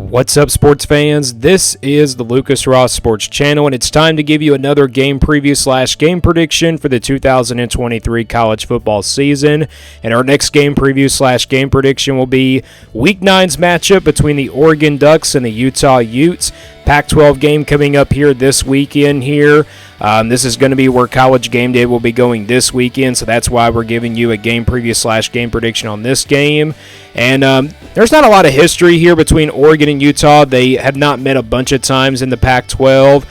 What's up, sports fans? This is the Lucas Ross Sports Channel, and it's time to give you another game preview / game prediction for the 2023 college football season. And our next game preview / game prediction will be Week 9's matchup between the Oregon Ducks and the Utah Utes. Pac-12 game coming up here this weekend here. This is going to be where College Game Day will be going this weekend, so that's why we're giving you a game preview / game prediction on this game. And there's not a lot of history here between Oregon and Utah. They have not met a bunch of times in the Pac-12.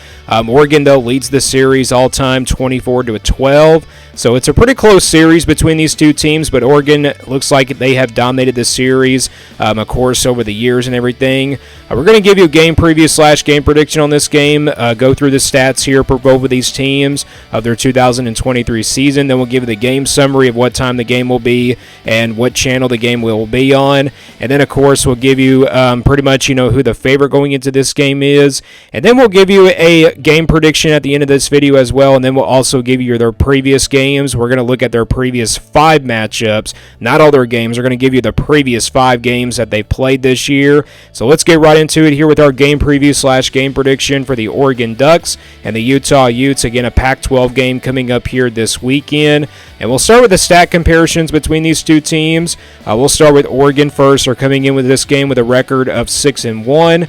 Oregon, though, leads the series all-time 24-12. So it's a pretty close series between these two teams, but Oregon looks like they have dominated the series, of course, over the years and everything. We're going to give you a game preview / game prediction on this game, go through the stats here for both of these teams of their 2023 season. Then we'll give you the game summary of what time the game will be and what channel the game will be on. And then, of course, we'll give you pretty much, who the favorite going into this game is. And then we'll give you a game prediction at the end of this video as well. And then we'll also give you their previous games. We're going to look at their previous 5 matchups, not all their games. We're going to give you the previous 5 games that they played this year. So let's get right into it here with our game preview / game prediction for the Oregon Ducks and the Utah Utes. Again, a Pac-12 game coming up here this weekend. And we'll start with the stat comparisons between these two teams. We'll start with Oregon first. They're coming in with this game with a record of 6-1.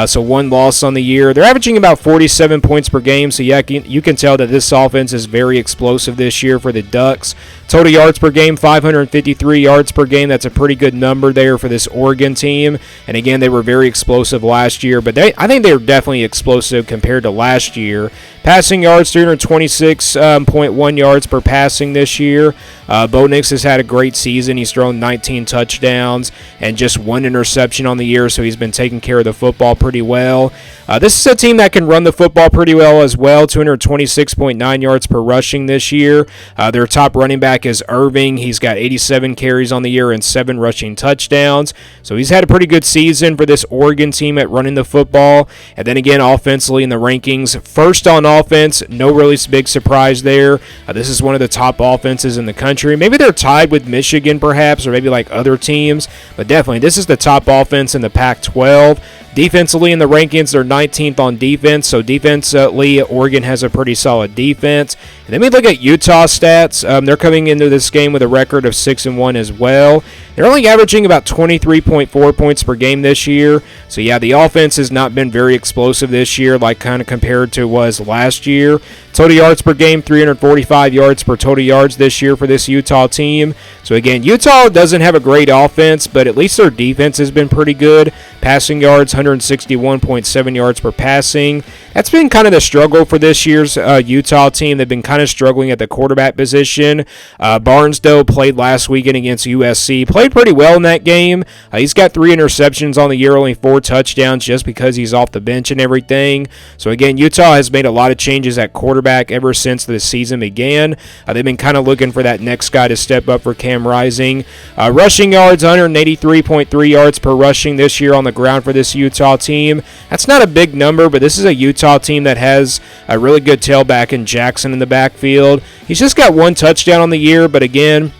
So 1 loss on the year. They're averaging about 47 points per game. So yeah, you can tell that this offense is very explosive this year for the Ducks. Total yards per game, 553 yards per game. That's a pretty good number there for this Oregon team. And again, they were very explosive last year, but I think they're definitely explosive compared to last year. Passing yards, 326.1 yards per passing this year. Bo Nix has had a great season. He's thrown 19 touchdowns and just 1 interception on the year, so he's been taking care of the football pretty well. This is a team that can run the football pretty well as well, 226.9 yards per rushing this year. Their top running back is Irving. He's got 87 carries on the year and 7 rushing touchdowns. So he's had a pretty good season for this Oregon team at running the football. And then again, offensively in the rankings, first on offense, no really big surprise there. This is one of the top offenses in the country. Maybe they're tied with Michigan perhaps, or maybe like other teams, but definitely this is the top offense in the Pac-12. Defensively in the rankings, they're 19th on defense, so defensively, Oregon has a pretty solid defense. And then we look at Utah stats. They're coming into this game with a record of 6-1 as well. They're only averaging about 23.4 points per game this year. So yeah, the offense has not been very explosive this year, like kind of compared to was last year. Total yards per game, 345 yards per total yards this year for this Utah team. So again, Utah doesn't have a great offense, but at least their defense has been pretty good. Passing yards, 161.7 yards per passing. That's been kind of the struggle for this year's Utah team. They've been kind of struggling at the quarterback position. Barnes, though, played last weekend against USC. Played pretty well in that game. He's got 3 interceptions on the year, only 4 touchdowns just because he's off the bench and everything. So again, Utah has made a lot of changes at quarterback ever since the season began. They've been kind of looking for that next guy to step up for Cam Rising. Rushing yards, 183.3 yards per rushing this year on the ground for this Utah team. That's not a big number, but this is a Utah team that has a really good tailback in Jackson in the backfield. He's just got 1 touchdown on the year, but again,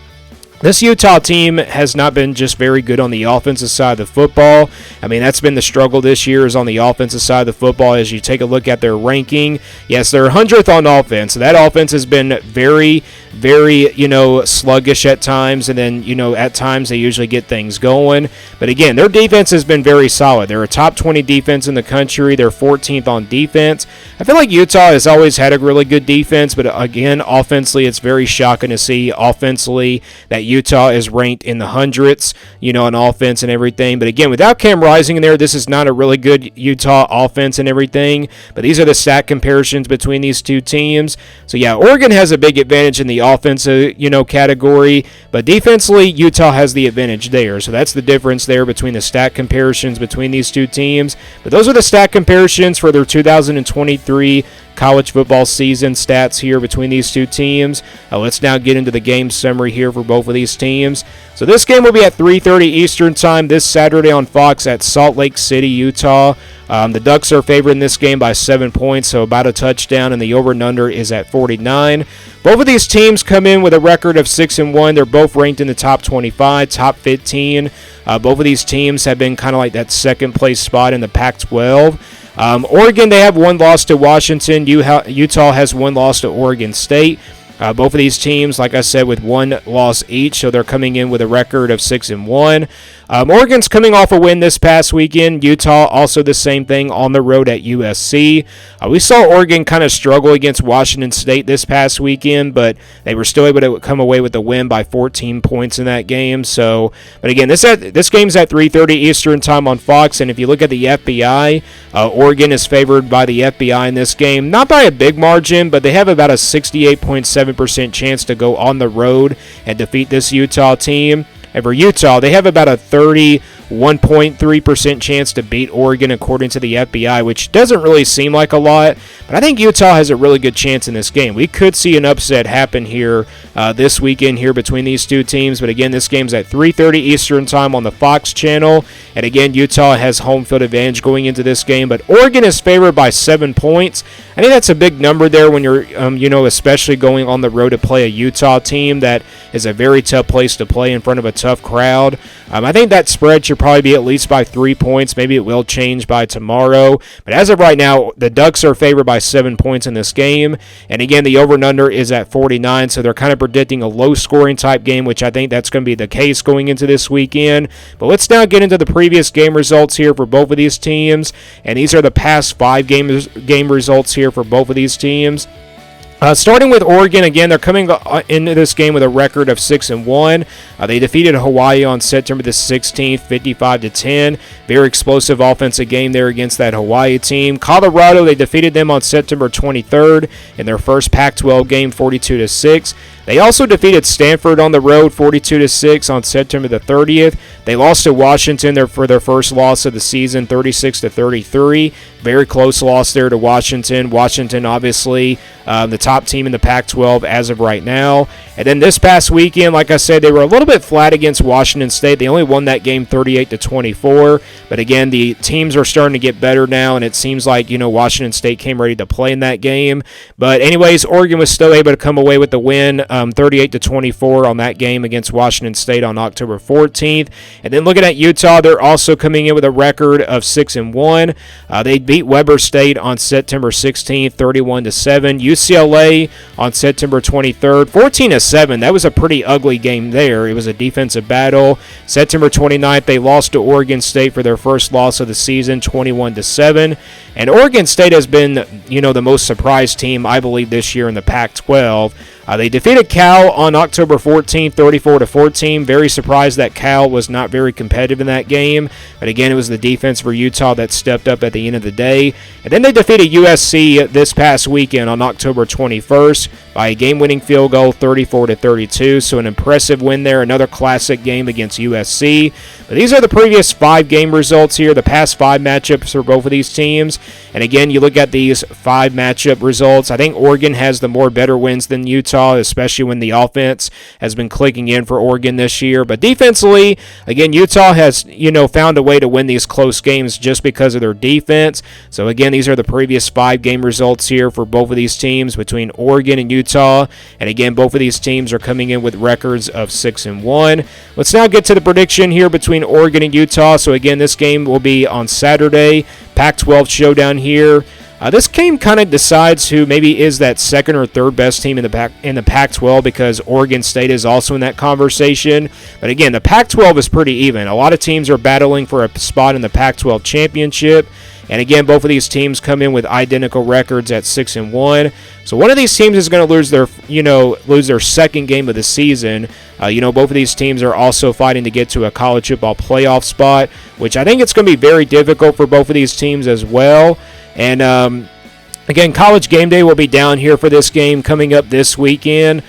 this Utah team has not been just very good on the offensive side of the football. I mean, that's been the struggle this year is on the offensive side of the football as you take a look at their ranking. Yes, they're 100th on offense. So that offense has been very, very, sluggish at times. And then, at times they usually get things going. But again, their defense has been very solid. They're a top 20 defense in the country. They're 14th on defense. I feel like Utah has always had a really good defense. But again, offensively, it's very shocking to see offensively that Utah is ranked in the hundreds, on offense and everything. But again, without Cam Rising in there, this is not a really good Utah offense and everything. But these are the stat comparisons between these two teams. So yeah, Oregon has a big advantage in the offensive, category. But defensively, Utah has the advantage there. So that's the difference there between the stat comparisons between these two teams. But those are the stat comparisons for their 2023 college football season stats here between these two teams. Let's now get into the game summary here for both of these teams. So this game will be at 3:30 Eastern Time this Saturday on Fox at Salt Lake City, Utah. The Ducks are favored in this game by 7 points, so about a touchdown, and the over and under is at 49. Both of these teams come in with a record of 6-1. They're both ranked in the top 25, top 15. Both of these teams have been kind of like that second place spot in the Pac-12. Oregon, they have one loss to Washington. Utah has one loss to Oregon State. Both of these teams, like I said, with one loss each, so they're coming in with a record of 6-1. Oregon's coming off a win this past weekend. Utah also the same thing on the road at USC. We saw Oregon kind of struggle against Washington State this past weekend, but they were still able to come away with a win by 14 points in that game. So, but again, this game's at 3:30 Eastern Time on Fox, and if you look at the FBI, Oregon is favored by the FBI in this game. Not by a big margin, but they have about a 68.7% chance to go on the road and defeat this Utah team. And for Utah, they have about a 31.3% chance to beat Oregon according to the FBI, which doesn't really seem like a lot, but I think Utah has a really good chance in this game. We could see an upset happen here this weekend here between these two teams, but again, this game's at 3:30 Eastern Time on the Fox channel, and again, Utah has home field advantage going into this game, but Oregon is favored by 7 points. I think that's a big number there when you're, especially going on the road to play a Utah team that is a very tough place to play in front of a tough crowd. I think that spread should probably be at least by 3 points. Maybe it will change by tomorrow. But as of right now, the Ducks are favored by 7 points in this game. And again, the over and under is at 49, so they're kind of predicting a low-scoring type game, which I think that's going to be the case going into this weekend. But let's now get into the previous game results here for both of these teams. And these are the past 5 game results here for both of these teams. Starting with Oregon, again, they're coming into this game with a record of 6-1. They defeated Hawaii on September the 16th, 55-10. Very explosive offensive game there against that Hawaii team. Colorado, they defeated them on September 23rd in their first Pac-12 game, 42-6. They also defeated Stanford on the road, 42-6 on September the 30th. They lost to Washington for their first loss of the season, 36-33. Very close loss there to Washington. Washington, obviously, the top team in the Pac-12 as of right now. And then this past weekend, like I said, they were a little bit flat against Washington State. They only won that game 38-24. But again, the teams are starting to get better now, and it seems like, Washington State came ready to play in that game. But anyways, Oregon was still able to come away with the win, 38-24 on that game against Washington State on October 14th. And then looking at Utah, they're also coming in with a record of 6-1. They beat Weber State on September 16th, 31-7. UCLA on September 23rd, 14-7. That was a pretty ugly game there. It was a defensive battle. September 29th, they lost to Oregon State for their first loss of the season, 21-7. And Oregon State has been, the most surprised team, I believe, this year in the Pac-12. They defeated Cal on October 14th, 34-14. Very surprised that Cal was not very competitive in that game. But again, it was the defense for Utah that stepped up at the end of the day. And then they defeated USC this past weekend on October 21st by a game-winning field goal, 34-32. So an impressive win there. Another classic game against USC. But these are the previous 5 game results here, the past 5 matchups for both of these teams. And again, you look at these 5 matchup results. I think Oregon has the more better wins than Utah, especially when the offense has been clicking in for Oregon this year. But defensively, again, Utah has, found a way to win these close games just because of their defense. So again, these are the previous 5 game results here for both of these teams between Oregon and Utah. And again, both of these teams are coming in with records of 6-1. Let's now get to the prediction here between Oregon and Utah. So again, this game will be on Saturday. Pac-12 showdown here. This game kind of decides who maybe is that second or third best team in the Pac-12, because Oregon State is also in that conversation. But again, the Pac-12 is pretty even. A lot of teams are battling for a spot in the Pac-12 championship. And again, both of these teams come in with identical records at 6-1. So one of these teams is going to lose their second game of the season. Both of these teams are also fighting to get to a college football playoff spot, which I think it's going to be very difficult for both of these teams as well. And Again, College Game Day will be down here for this game coming up this weekend.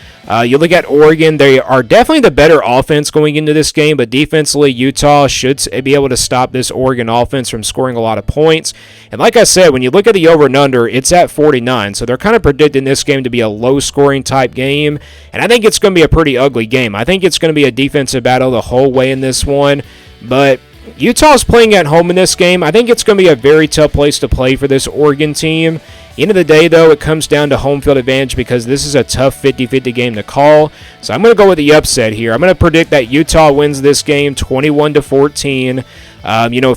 You look at Oregon, they are definitely the better offense going into this game, but defensively, Utah should be able to stop this Oregon offense from scoring a lot of points. And like I said, when you look at the over and under, it's at 49, so they're kind of predicting this game to be a low-scoring type game, and I think it's going to be a pretty ugly game. I think it's going to be a defensive battle the whole way in this one, but Utah's playing at home in this game. I think it's going to be a very tough place to play for this Oregon team. End of the day, though, it comes down to home field advantage because this is a tough 50-50 game to call. So I'm going to go with the upset here. I'm going to predict that Utah wins this game 21-14.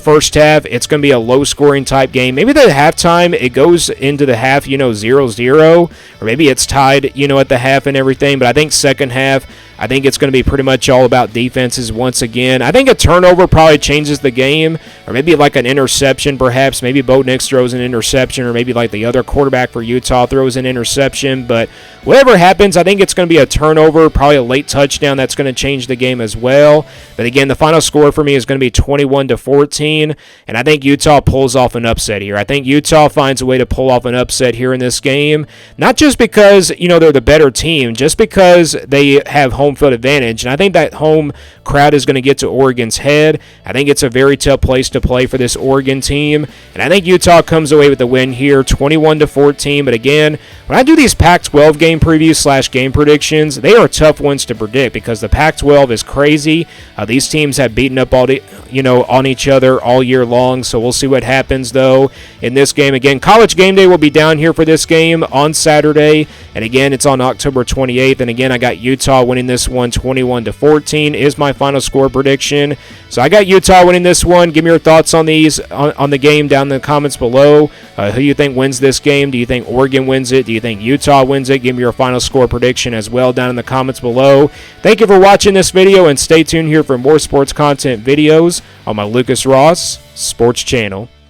First half, it's going to be a low-scoring type game. Maybe the halftime, it goes into the half, 0-0, or maybe it's tied, at the half and everything. But I think second half, I think it's going to be pretty much all about defenses once again. I think a turnover probably changes the game, or maybe like an interception perhaps. Maybe Bo Nix throws an interception, or maybe like the other quarterback for Utah throws an interception. But whatever happens, I think it's going to be a turnover, probably a late touchdown that's going to change the game as well. But again, the final score for me is going to be 21-14, and I think Utah pulls off an upset here. I think Utah finds a way to pull off an upset here in this game, not just because, they're the better team, just because they have home field advantage, and I think that home crowd is going to get to Oregon's head. I think it's a very tough place to play for this Oregon team, and I think Utah comes away with the win here, 21-14. But again, when I do these Pac-12 game previews / game predictions, they are tough ones to predict because the Pac-12 is crazy. These teams have beaten up on each other all year long, so we'll see what happens though in this game. Again, College Game Day will be down here for this game on Saturday, and again, it's on October 28th. And again, I got Utah winning this one 21-14 is my final score prediction. So I got Utah winning this one. Give me your thoughts on these on the game down in the comments below. Who you think wins this game? Do you think Oregon wins it? Do you think Utah wins it? Give me your final score prediction as well down in the comments below. Thank you for watching this video, and stay tuned here for more sports content videos on my Lucas Ross Sports channel.